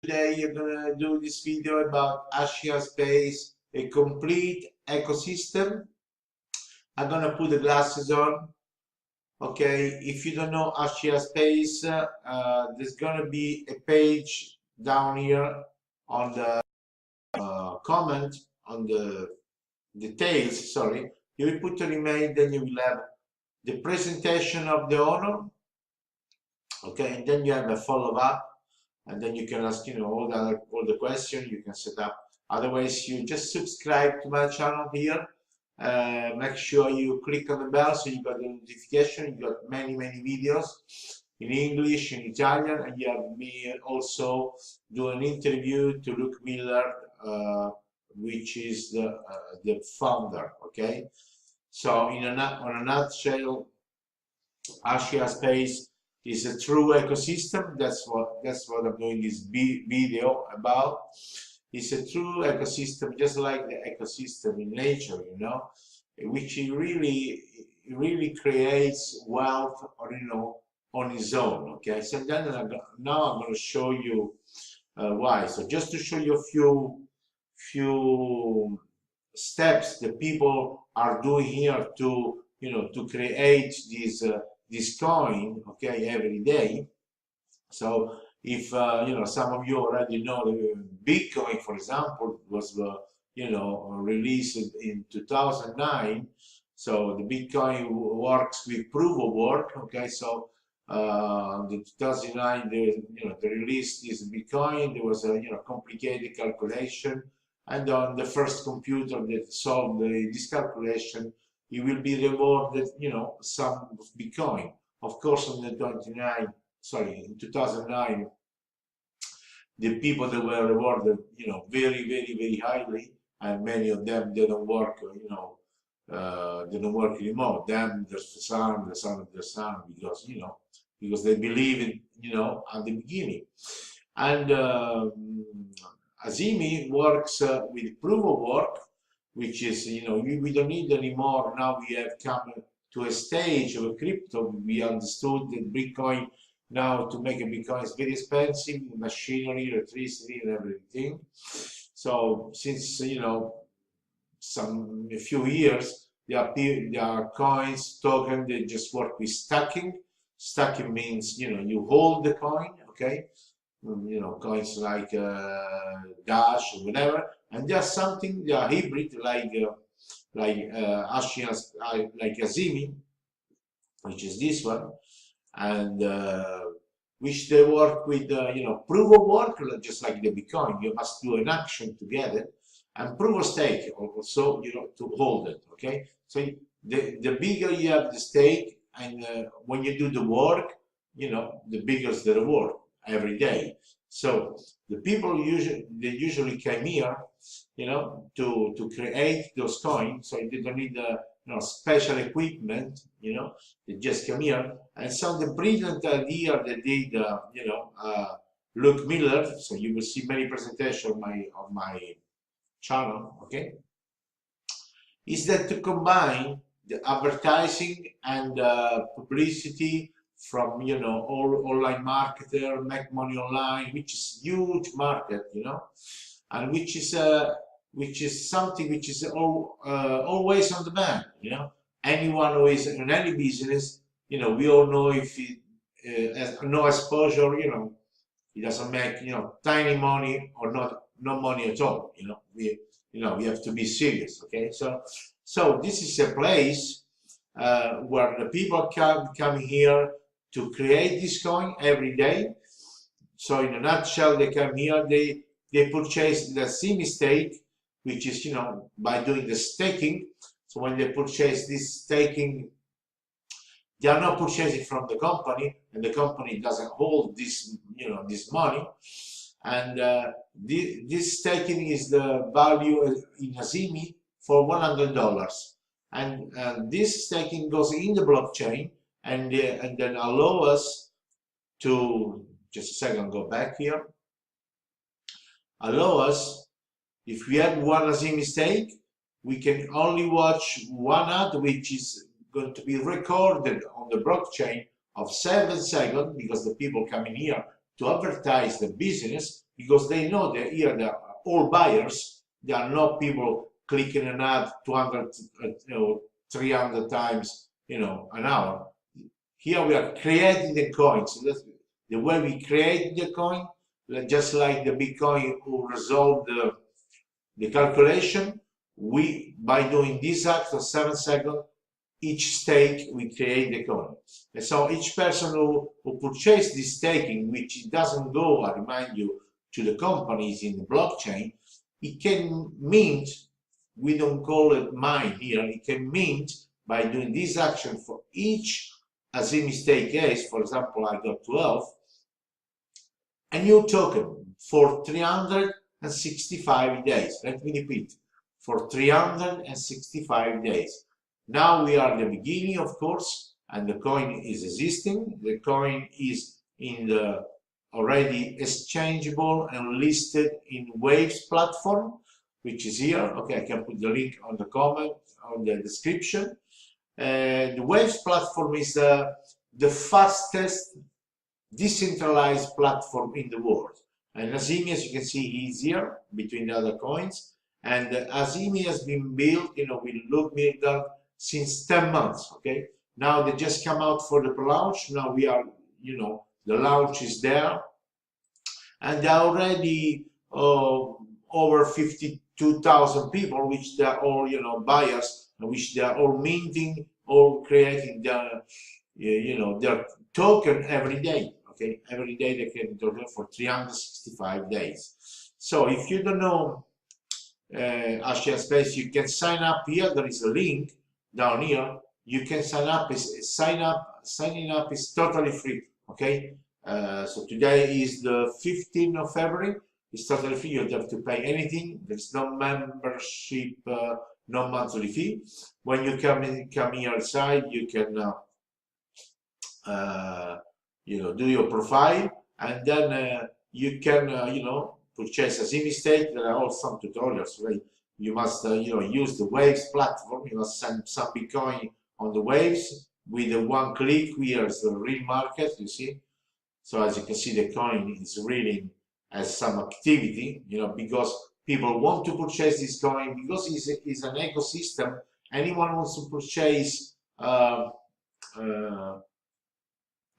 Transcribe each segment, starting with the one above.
Today I'm gonna do this video about Asia Space, a complete ecosystem. I'm gonna put the glasses on. Okay, if you don't know Asia Space, there's gonna be a page down here on the comment on the details. Sorry, you will put your email, then you will have the presentation of the owner. Okay, and then you have a follow-up, and then you can ask, all the questions you can set up. Otherwise, you just subscribe to my channel here. Make sure you click on the bell so you got the notification. You got many videos in English, in Italian, and you have me also do an interview to Luke Miller, which is the founder. Okay, so on a nutshell, Asia Space is a true ecosystem. That's what I'm doing this video about. It's a true ecosystem, just like the ecosystem in nature, which really creates wealth, on its own. Okay, so then now I'm going to show you why. So just to show you a few steps that people are doing here to to create this coin, okay, every day. So if some of you already know Bitcoin, for example, was released in 2009. So the Bitcoin works with proof of work. Okay, so in 2009 they released this Bitcoin. There was a complicated calculation, and on the first computer that solved this calculation, you will be rewarded, some Bitcoin. Of course, in 2009, the people that were rewarded, very highly, and many of them didn't work, didn't work anymore. Them, the son of their son, because they believe in, at the beginning. And Azimi works with proof of work, which is, we don't need anymore. Now we have come to a stage of a crypto. We understood that Bitcoin, now to make a Bitcoin is very expensive, machinery, electricity, and everything. So since, a few years, there are coins, tokens that just work with stacking. Stacking means, you hold the coin, okay? Coins like Dash or whatever, and there's something they are hybrid like Azimi, which is this one, and which they work with proof of work, just like the Bitcoin. You must do an action to get it, and proof of stake also, to hold it. Okay, so the bigger you have the stake, and when you do the work, the bigger is the reward every day. So the people usually came here, to create those coins. So they don't need special equipment, they just come here. And so the brilliant idea that did, Luke Miller. So you will see many presentations of my channel, okay, is that to combine the advertising and publicity from all online marketer, make money online, which is huge market, and which is something which is always on demand. Anyone who is in any business, we all know if he has no exposure, he doesn't make tiny money or no money at all. We have to be serious. Okay, so this is a place where the people come here to create this coin every day. So in a nutshell, they come here, they purchase the semi-stake, which is, by doing the staking. So when they purchase this staking, they are not purchasing from the company, and the company doesn't hold this, this money. And this staking is the value in Azimi for $100. And this staking goes in the blockchain, and then allow us to, just a second, go back here, allow us, if we have one Azimi stake, we can only watch one ad, which is going to be recorded on the blockchain of 7 seconds, because the people coming here to advertise the business, because they know that here they are all buyers. There are not people clicking an ad 200, 300 times, an hour. Here we are creating the coin. So that's the way we create the coin, just like the Bitcoin who resolve the calculation. We, by doing this act of 7 seconds, each stake we create the coin. And so each person who purchased this staking, which doesn't go, I remind you, to the companies in the blockchain, it can mint. We don't call it mine here. It can mint by doing this action for each ASIMI stake case. For example, I got 12, a new token for 365 days. Let me repeat, for 365 days. Now we are at the beginning, of course, and the coin is existing. The coin is in the already exchangeable and listed in Waves platform, which is here. Okay, I can put the link on the comment, on the description. The Waves platform is the fastest decentralized platform in the world. And ASIMI, as you can see, is here between the other coins. And ASIMI has been built, with Luke Milton since 10 months. Okay, now they just come out for the launch. Now we are, the launch is there, and there are already over 52,000 people, which they are all, buyers, which they are all minting, all creating their, their token every day. Okay, every day they can token for 365 days. So if you don't know Ashia Space, you can sign up here. There is a link down here. You can sign up. Signing up is totally free. Okay. So today is the 15th of February. It's totally free. You don't have to pay anything. There's no membership, no monthly fee. When you come here outside, you can do your profile, and then you can purchase ASIMI stake. There are also some tutorials, right? You must use the Waves platform. You must send some Bitcoin on the Waves with a one click. Here's the real market, you see. So as you can see, the coin is really has some activity, because people want to purchase this coin, because it's an ecosystem. Anyone wants to purchase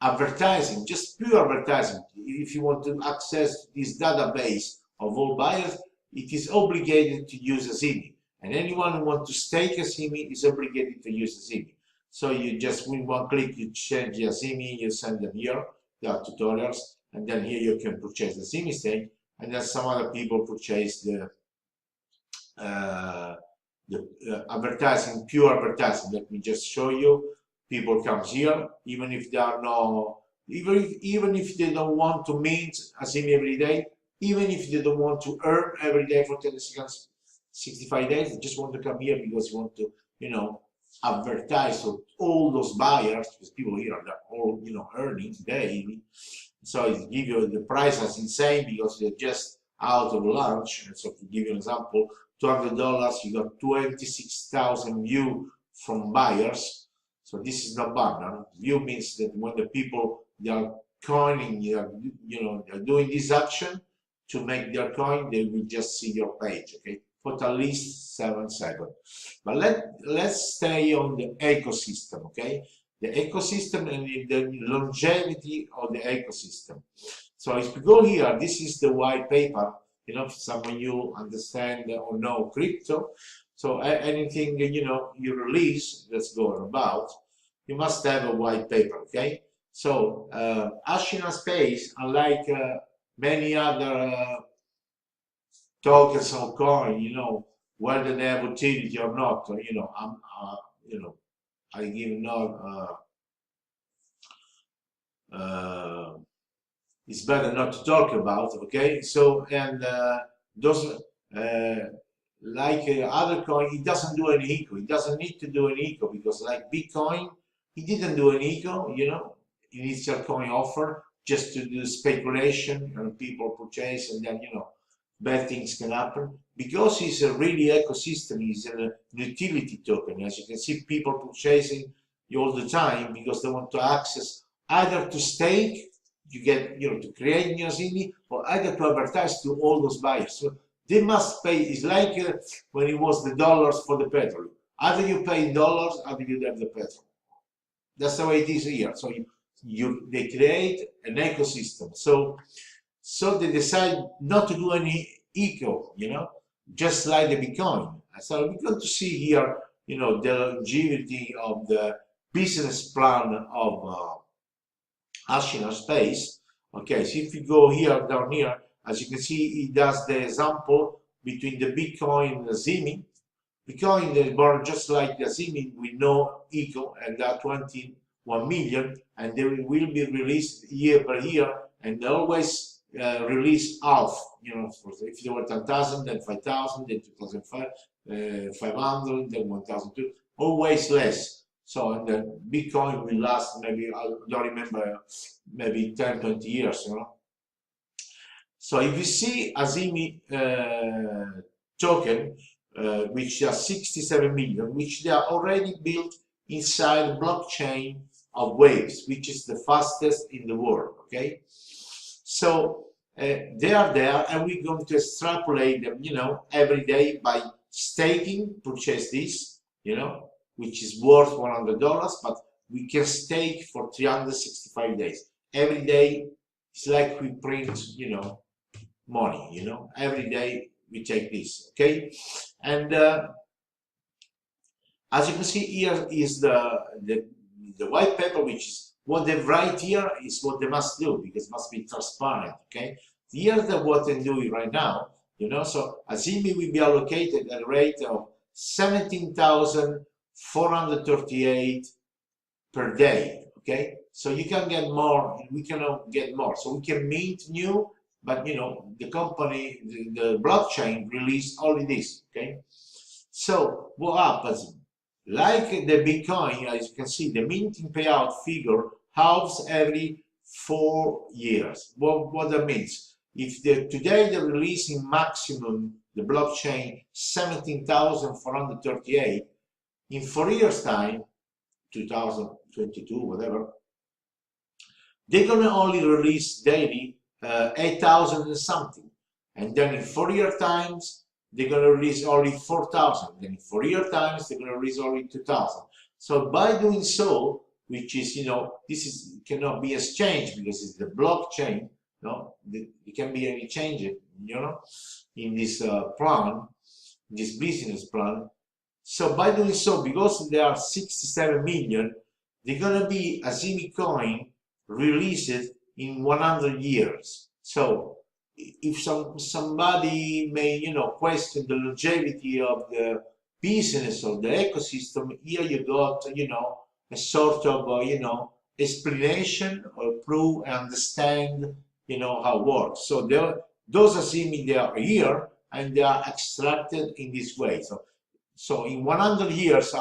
advertising, just pure advertising. If you want to access this database of all buyers, it is obligated to use ASIMI. And anyone who wants to stake ASIMI is obligated to use ASIMI. So you just, with one click, you change the ASIMI, you send them here. There are tutorials, and then here you can purchase the ASIMI stake, and then some other people purchase the advertising, pure advertising. Let me just show you. People comes here, even if they are even if they don't want to mint ASIMI every day, even if they don't want to earn every day for 365 days, they just want to come here because you want to, advertise to all those buyers, because people here are all, earning daily. So it give you the price is insane because they're just out of lunch. And so to give you an example, $200, you got 26,000 views from buyers. So this is not bad. No? View means that when the people, they are coining, they're doing this action to make their coin, they will just see your page, okay, for at least 7 seconds. But let's stay on the ecosystem, okay? The ecosystem and the longevity of the ecosystem. So if we go here, this is the white paper. Some of you understand or know crypto. So anything you release that's going about, you must have a white paper, okay? So Ashina Space, unlike many other tokens or coin, whether they have utility or not, I give no. It's better not to talk about, okay? So and those. Like other coin, it doesn't do any eco. It doesn't need to do an eco because, like Bitcoin, it didn't do an eco. Initial coin offer just to do speculation and people purchase, and then bad things can happen because it's a really ecosystem. It's an utility token. As you can see, people purchasing all the time because they want to access either to stake you get, to create new Azimi or either to advertise to all those buyers. So they must pay. It's like when it was the dollars for the petrol. Either you pay dollars, either you have the petrol. That's the way it is here. So they create an ecosystem. So they decide not to do any eco, just like the Bitcoin. So we're going to see here, the longevity of the business plan of Ashina Space. Okay, so if you go here, down here, as you can see, it does the example between the Bitcoin and the Zimi. Bitcoin is born just like the Azimi with no eco, and that 21 million, and they will be released year by year, and they always release half. If there were 10,000, then 5,000, then 2,500, 500, then 1,002, always less. So, and the Bitcoin will last maybe, I don't remember, maybe 10, 20 years. So if you see Azimi token, which are 67 million, which they are already built inside blockchain of Waves, which is the fastest in the world. Okay, so they are there, and we're going to extrapolate them, every day by staking. Purchase this, which is worth $100, but we can stake for 365 days. Every day, it's like we print, money. Every day we take this. Okay. And as you can see here is the white paper, which is what they write here is what they must do, because it must be transparent. Okay, here's what they're doing right now. So Azimi will be allocated at a rate of 17,438 per day. Okay, so you can get more, we cannot get more, so we can mint new, but the company, the blockchain released only this. Okay, so what happens? Like the Bitcoin, as you can see, the minting payout figure halves every 4 years. What that means? If today they're releasing maximum, the blockchain 17,438, in 4 years time, 2022, whatever, they're gonna only release daily 8,000 and something, and then in 4 year times they're gonna release only 4,000. Then in 4 year times they're gonna release only 2,000. So by doing so, which is this cannot be exchanged because it's the blockchain. It can be any change, in this plan, this business plan. So by doing so, because there are 67 million, they're gonna be Azimi coin released in 100 years. So if somebody may question the longevity of the business of the ecosystem, here you got a sort of explanation or prove and understand how it works. So those Azimi, they are here and they are extracted in this way. So in 100 years,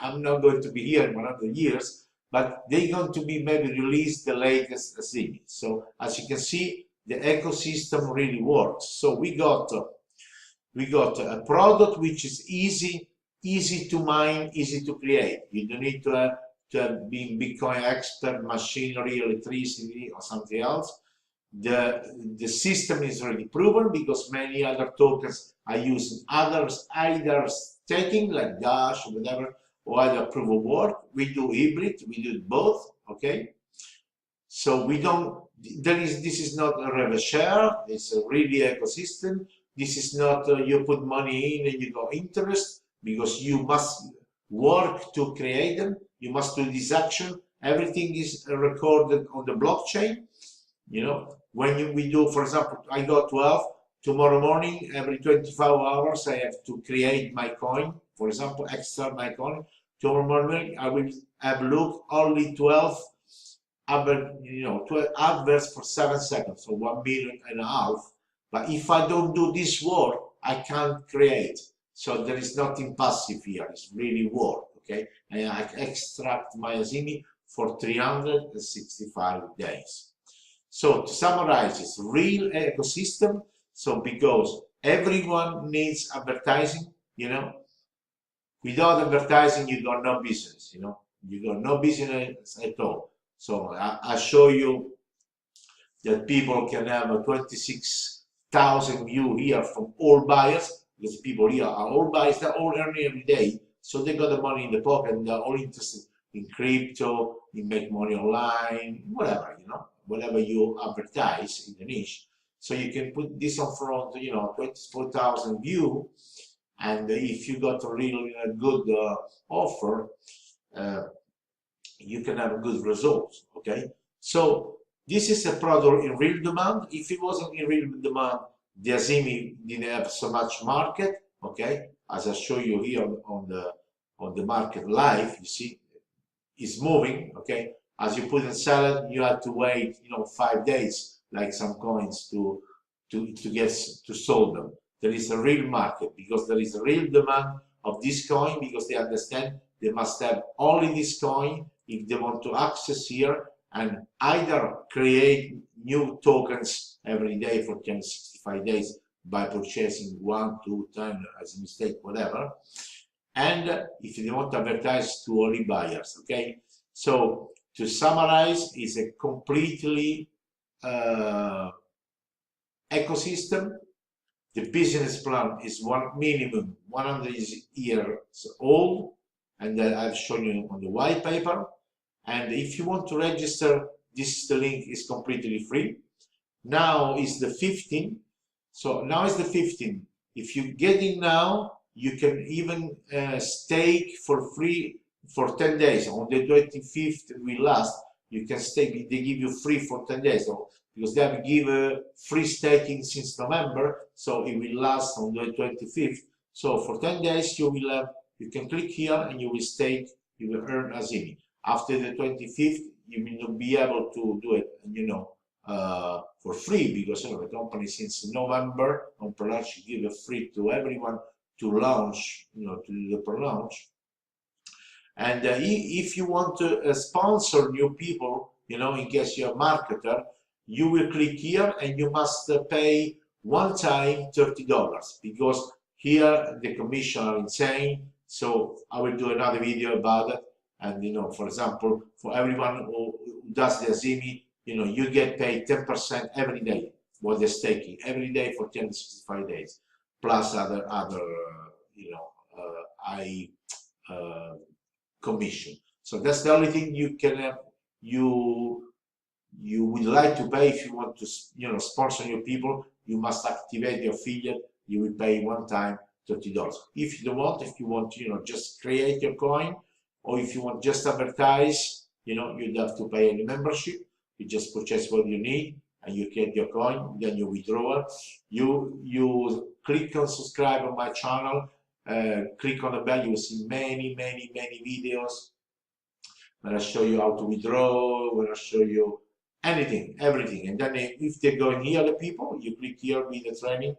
I'm not going to be here in 100 years, but they're going to be maybe released the latest Azimi. So as you can see, the ecosystem really works. So we got a product which is easy to mine, easy to create. You don't need to be Bitcoin expert, machinery, electricity, or something else. The system is already proven because many other tokens are using others, either staking like Dash or whatever, or either proof of work. We do hybrid, we do both. Okay, so we don't. This is not a rev share. It's a really ecosystem. This is not you put money in and you got interest, because you must work to create them. You must do this action. Everything is recorded on the blockchain. When we do, for example, I got 12. Tomorrow morning, every 24 hours, I have to create my coin. For example, extract my coin. Tomorrow morning, I will have look only 12 adverts for 7 seconds, so 1.5 million. But if I don't do this work, I can't create. So there is nothing passive here. It's really work. Okay, and I extract my Azimi for 365 days. So to summarize, it's real ecosystem. So because everyone needs advertising, without advertising, you got no business, you got no business at all. So I show you that people can have a 26,000 view here from all buyers, because people here are all buyers, they're all earning every day, so they got the money in the pocket and they're all interested in crypto, in make money online, whatever, whatever you advertise in the niche. So you can put this on front, 24,000 view, and if you got a really good offer, you can have good results. Okay, so this is a product in real demand. If it wasn't in real demand, the Azimi didn't have so much market. Okay, as I show you here on the market live, you see it's moving. Okay, as you put and sell it, you have to wait 5 days, like some coins, to get to sold them. There is a real market because there is a real demand of this coin, because they understand they must have only this coin if they want to access here, and either create new tokens every day for 365 days by purchasing 1, 2, 10 as a mistake, whatever. And if they want to advertise to only buyers. Okay, so to summarize, it's a completely ecosystem. The business plan is minimum 100 years old, and I've shown you on the white paper. And if you want to register, this is the link, is completely free. Now is the 15th. So now is the 15th. If you get in now, you can even stake for free for 10 days. On the 25th we last, you can stake. They give you free for 10 days. So, because they have given free staking since November, so it will last on the 25th. So for 10 days you can click here and you will stake, you will earn Azimi. After the 25th, you will not be able to do it, for free, because the company since November on pre-launch give it free to everyone to launch, to do the pre-launch. And if you want to sponsor new people, in case you're a marketer, you will click here and you must pay one time $30, because here the commission are insane. So I will do another video about it. And for example, for everyone who does the Azimi, you get paid 10% every day what they're staking every day for 365 days, plus other commission. So that's the only thing you can you would like to pay. If you want to sponsor your people, you must activate the affiliate. You will pay one time $30. If you want just create your coin, or if you want just advertise, you'd have to pay any membership. You just purchase what you need and you get your coin, then you withdraw it. You click on subscribe on my channel, click on the bell, you will see many videos when I show you how to withdraw, when I show you anything, everything. And then if they go in here, the people, you click here with the training,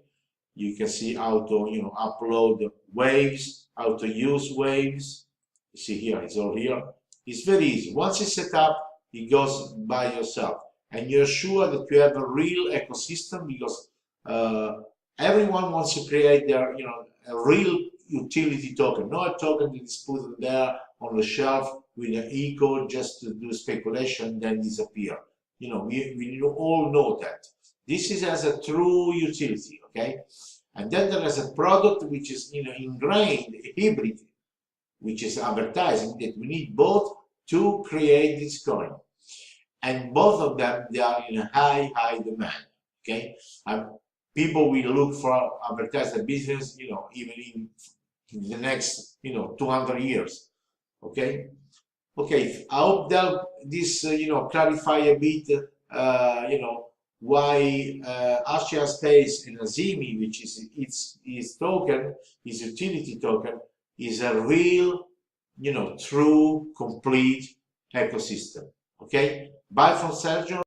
you can see how to upload waves, how to use waves. You see here, it's all here. It's very easy. Once it's set up, it goes by yourself, and you're sure that you have a real ecosystem, because everyone wants to create their a real utility token, not a token that is put there on the shelf with an eco just to do speculation, then disappear. We all know that this is as a true utility. Okay, and then there is a product which is ingrained, a hybrid, which is advertising, that we need both to create this coin. And both of them, they are in a high demand. Okay, and people will look for advertising business, even in the next 200 years. Okay, I hope that this clarify a bit why Archia Space and Azimi, which is its token, its utility token, is a real true complete ecosystem. Okay, bye from Sergio.